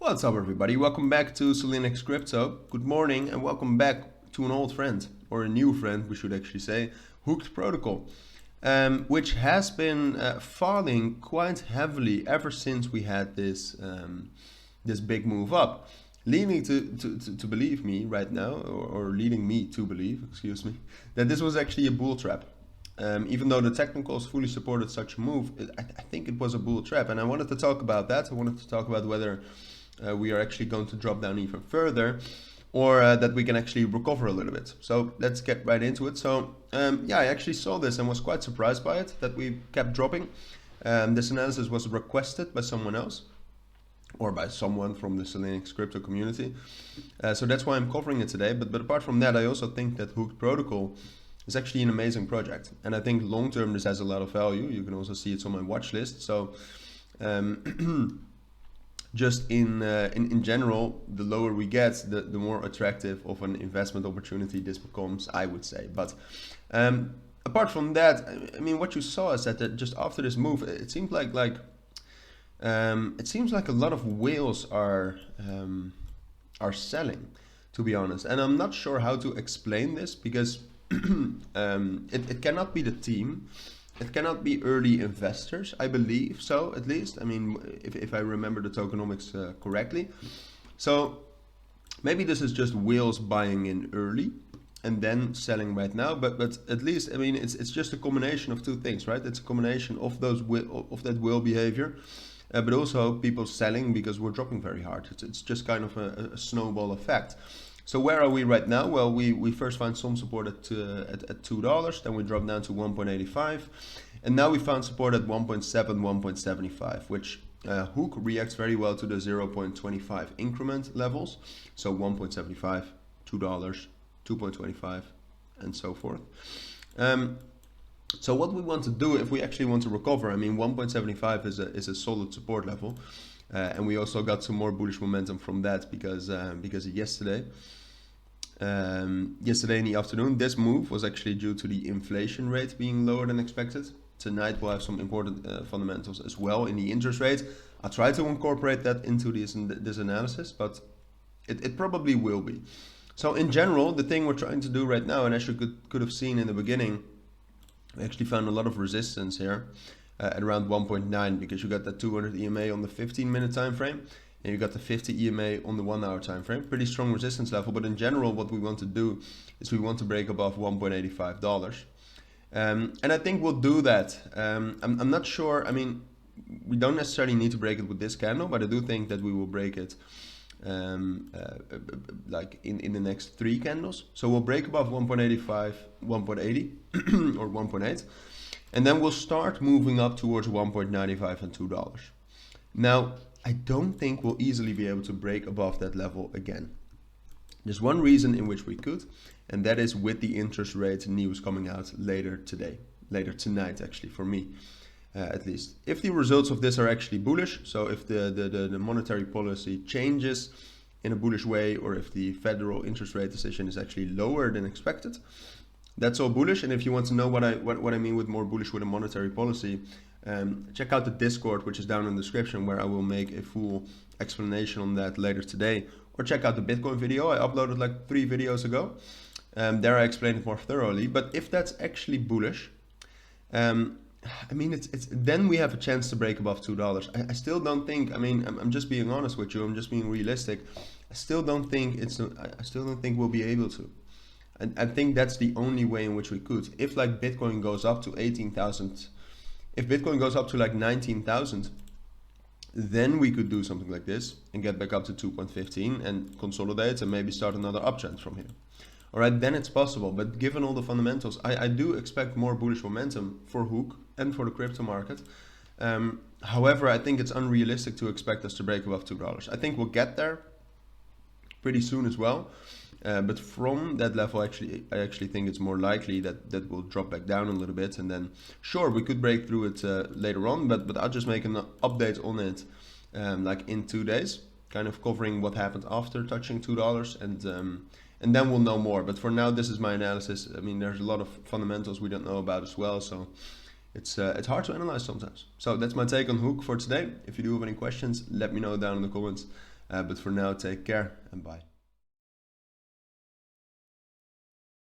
What's up, everybody? Welcome back to Cilinix Crypto. Good morning and welcome back to an old friend, or a new friend we should actually say, Hooked Protocol, which has been falling quite heavily ever since we had this this big move up, leading to believe me right now, or leading me to believe, excuse me, that this was actually a bull trap. Even though the technicals fully supported such a move, I think it was a bull trap, and I wanted to talk about that. I wanted to talk about whether we are actually going to drop down even further, or that we can actually recover a little bit. So let's get right into it. So yeah, I actually saw this and was quite surprised by it, that we kept dropping. This analysis was requested by someone else, or by someone from the Cilinix crypto community. So that's why I'm covering it today. But apart from that, I also think that Hooked Protocol is actually an amazing project. And I think long term this has a lot of value. You can also see it's on my watch list. So just in general, the lower we get, the more attractive of an investment opportunity this becomes, I would say. But apart from that, I mean, what you saw is that just after this move, it seemed like it seems like a lot of whales are selling, to be honest. And I'm not sure how to explain this, because it cannot be the team. It cannot be early investors, I believe so, at least. I mean, if I remember the tokenomics correctly. So maybe this is just whales buying in early and then selling right now. But at least, I mean, it's just a combination of two things, right? It's a combination of that whale behavior, but also people selling because we're dropping very hard. It's just kind of a snowball effect. So where are we right now? Well, we first found some support at $2, then we dropped down to 1.85, and now we found support at 1.7, 1.75, which Hook reacts very well to the 0.25 increment levels. So 1.75, $2, 2.25, and so forth. So what we want to do if we actually want to recover, I mean, 1.75 is a solid support level. And we also got some more bullish momentum from that because yesterday in the afternoon, this move was actually due to the inflation rate being lower than expected. Tonight we'll have some important fundamentals as well in the interest rate. I'll try to incorporate that into this analysis, but it probably will be. So in general, the thing we're trying to do right now, and as you could have seen in the beginning, we actually found a lot of resistance here. At around 1.9, because you got that 200 EMA on the 15-minute time frame, and you got the 50 EMA on the 1-hour time frame. Pretty strong resistance level, but in general, what we want to do is we want to break above $1.85. And I think we'll do that. I'm not sure. I mean, we don't necessarily need to break it with this candle, but I do think that we will break it like in the next 3 candles. So we'll break above 1.85, 1.80, or 1.8. And then we'll start moving up towards 1.95 and $2. Now, I don't think we'll easily be able to break above that level again. There's one reason in which we could, and that is with the interest rate news coming out later tonight actually, for me at least. If the results of this are actually bullish, so if the monetary policy changes in a bullish way, or if the federal interest rate decision is actually lower than expected, that's all bullish. And if you want to know what I mean with more bullish with a monetary policy, check out the Discord, which is down in the description, where I will make a full explanation on that later today. Or check out the Bitcoin video. I uploaded like 3 videos ago. There I explained it more thoroughly. But if that's actually bullish, I mean, it's then we have a chance to break above $2. I still don't think. I mean, I'm just being honest with you. I'm just being realistic. I still don't think we'll be able to. And I think that's the only way in which we could. If like Bitcoin goes up to 18,000, if Bitcoin goes up to like 19,000, then we could do something like this and get back up to 2.15 and consolidate and maybe start another uptrend from here. All right, then it's possible. But given all the fundamentals, I do expect more bullish momentum for Hook and for the crypto market. However, I think it's unrealistic to expect us to break above $2. I think we'll get there pretty soon as well. But from that level, I actually think it's more likely that will drop back down a little bit, and then sure, we could break through it later on. But I'll just make an update on it, like in 2 days, kind of covering what happened after touching $2, and then we'll know more. But for now, this is my analysis. I mean, there's a lot of fundamentals we don't know about as well, so it's hard to analyze sometimes. So that's my take on Hook for today. If you do have any questions, let me know down in the comments. But for now, take care and bye.